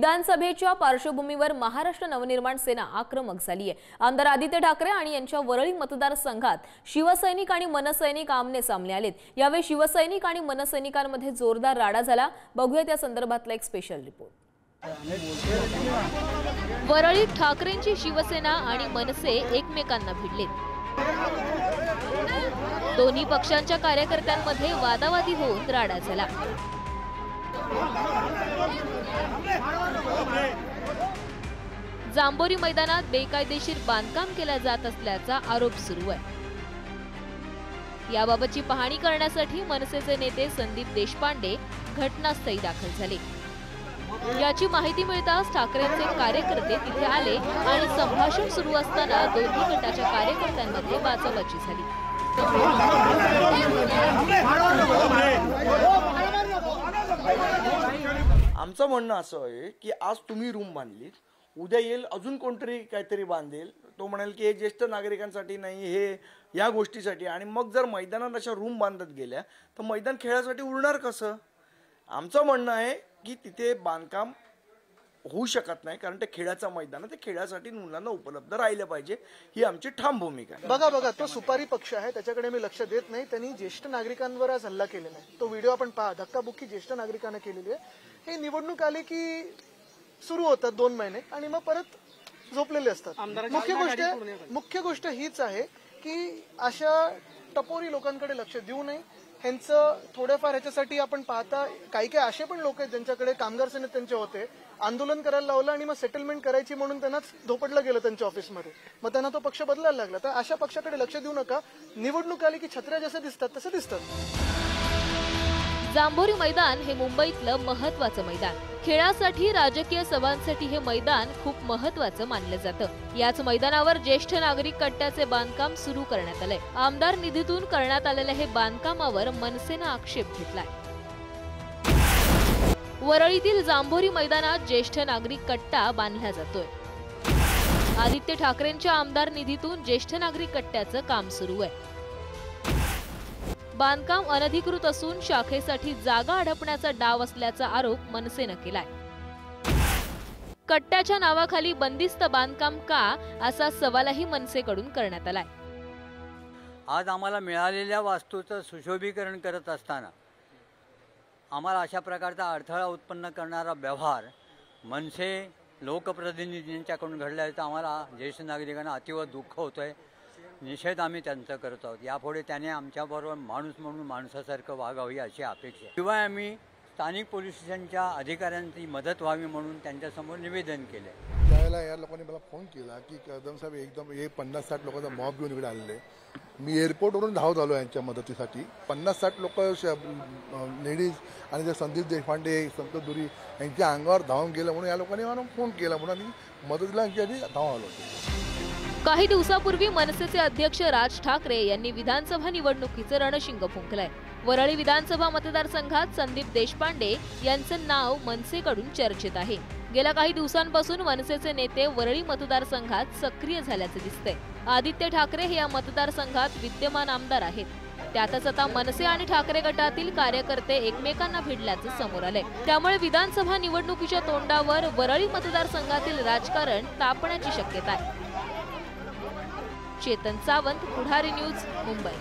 विधानसभेच्या पार्श्वभूमीवर महाराष्ट्र नवनिर्माण सेना आक्रमक झाली आहे। आमदार आदित्य ठाकरे आणि यांच्या वरळी मतदारसंघात शिवसैनिक आणि मनसैनिक आमने सामने आलेत। यावेळी शिवसैनिक आणि मनसैनिकांमध्ये जोरदार राडा झाला। बघूया त्या संदर्भातला एक स्पेशल रिपोर्ट। वरळीत ठाकरेंची शिवसेना आणि मनसे एकमेकांना भिडलेत। दोन्ही पक्षांच्या कार्यकर्त्यांमध्ये वादावादी होऊन राडा झाला। जांभोरी मैदानात बेकायदेशीर बांधकाम केले जात असल्याचा आरोप सुरू आहे। याबाबतची पाहणी करण्यासाठी मनसेचे नेते संदीप देशपांडे घटनास्थळी दाखल झाले। याची माहिती मिळताच ठाकरेंचे कार्यकर्ते तिथे आले आणि संभाषण सुरू असताना दोन्ही गटाच्या कार्यकर्त्यांमध्ये बाचाबाची झाली। आमचं म्हणणं असं आहे की आज तुम्ही रूम बांधली, उद्या येईल अजून कोणतरी काहीतरी बांधेल, तो म्हणाल की हे ज्येष्ठ नागरिकांसाठी नाही, हे या गोष्टीसाठी, आणि मग जर मैदानात अशा रूम बांधत गेल्या तर मैदान खेळासाठी उरणार कसं? आमचं म्हणणं आहे की तिथे बांधकाम होऊ शकत नाही, कारण ते खेळाचं मैदान आहे, ते खेळासाठी मुलांना उपलब्ध राहिलं पाहिजे, ही आमची ठाम भूमिका आहे। बघा तो सुपारी पक्ष आहे, त्याच्याकडे मी लक्ष देत नाही। त्यांनी ज्येष्ठ नागरिकांवर आज हल्ला केलेला आहे, तो व्हिडिओ आपण पहा। धक्काबुक्की ज्येष्ठ नागरिकांना केलेली आहे। हे निवडणूक आली की सुरू होतात 2 महिने आणि मग परत झोपलेले असतात। मुख्य गोष्ट हीच आहे की अशा टपोरी लोकांकडे लक्ष देऊ नये। ह्यांचं थोडंफार ह्याच्यासाठी आपण पाहता काही असे पण लोक आहेत ज्यांच्याकडे कामगार सेनेत त्यांचे होते, आंदोलन करायला लावलं आणि मग सेटलमेंट करायची म्हणून त्यांना धोपटलं गेलं त्यांच्या ऑफिसमध्ये, मग त्यांना तो पक्ष बदलायला लागला। तर अशा पक्षाकडे लक्ष देऊ नका। निवडणूक आली की छत्र्या जसे दिसतात तसे दिसतात। जांभोरी मैदान हे मुंबईतलं महत्त्वाचं मैदान। खेळासाठी, राजकीय सभांसाठी हे मैदान खूप महत्त्वाचं मानलं जातं। याच मैदानावर ज्येष्ठ नागरिक कट्ट्याचे बांधकाम सुरू करण्यात आलंय। आमदार निधीतून करण्यात आलेल्या हे बांधकामावर मनसेनं आक्षेप घेतलाय। वरळीतील जांभोरी मैदानात ज्येष्ठ नागरिक कट्टा बांधला जातोय। आदित्य ठाकरेंच्या आमदार निधीतून ज्येष्ठ नागरिक कट्ट्याचं काम सुरू आहे। बांधकाम अनधिकृत असून शाखेसाठी जागा अडपण्याचा डाव असल्याचा आरोप मनसेनं केलाय। कट्ट्याच्या नावाखाली बंदिस्त बांधकाम का, असा सवालही मनसेकडून करण्यात आलाय। आज आम्हाला मिळालेल्या वास्तूचं सुशोभीकरण करत असताना आम्हाला अशा प्रकारचा अडथळा उत्पन्न करणारा व्यवहार मनसे लोकप्रतिनिधींच्याकडून घडल्याचं आम्हाला ज्येष्ठ नागरिकांना अतिव दुःख होतंय। निषेध आम्ही त्यांचा करत आहोत। यापुढे त्याने आमच्याबरोबर माणूस म्हणून माणसासारखं वागावी अशी अपेक्षा आहे। शिवाय आम्ही स्थानिक पोलीस स्टेशनच्या अधिकाऱ्यांची मदत व्हावी म्हणून त्यांच्यासमोर निवेदन केले। त्यावेळेला या लोकांनी मला फोन केला की कदम साहेब एकदम हे 50-60 लोकांचा मॉब घेऊन इकडे आलेले। मी एअरपोर्टवरून धावत आलो यांच्या मदतीसाठी। 50-60 लोक लेडीज आणि ते संदीप देशपांडे, संतोष दुरी यांच्या अंगावर धावून गेलं म्हणून या लोकांनी मला फोन केला, म्हणून आम्ही मदतीला यांच्यासाठी धावून आलो। काही दिवसापूर्वी मनसेचे अध्यक्ष राज ठाकरे यांनी विधानसभा निवडणुकीचं रणशिंग फुंकलंय। वरळी विधानसभा मतदारसंघात संदीप देशपांडे यांचं नाव मनसेकडून चर्चेत आहे। गेल्या काही दिवसांपासून मनसेचे नेते वरळी मतदारसंघात सक्रिय झाल्याचे दिसतंय। आदित्य ठाकरे हे या मतदारसंघात विद्यमान आमदार आहेत। त्यातच आता मनसे आणि ठाकरे गटातील कार्यकर्ते एकमेकांना भिडल्याचं समोर आलंय। त्यामुळे विधानसभा निवडणुकीच्या तोंडावर वरळी मतदारसंघातील राजकारण तापण्याची शक्यता आहे। चेतन सावंत, पुढारी न्यूज, मुंबई।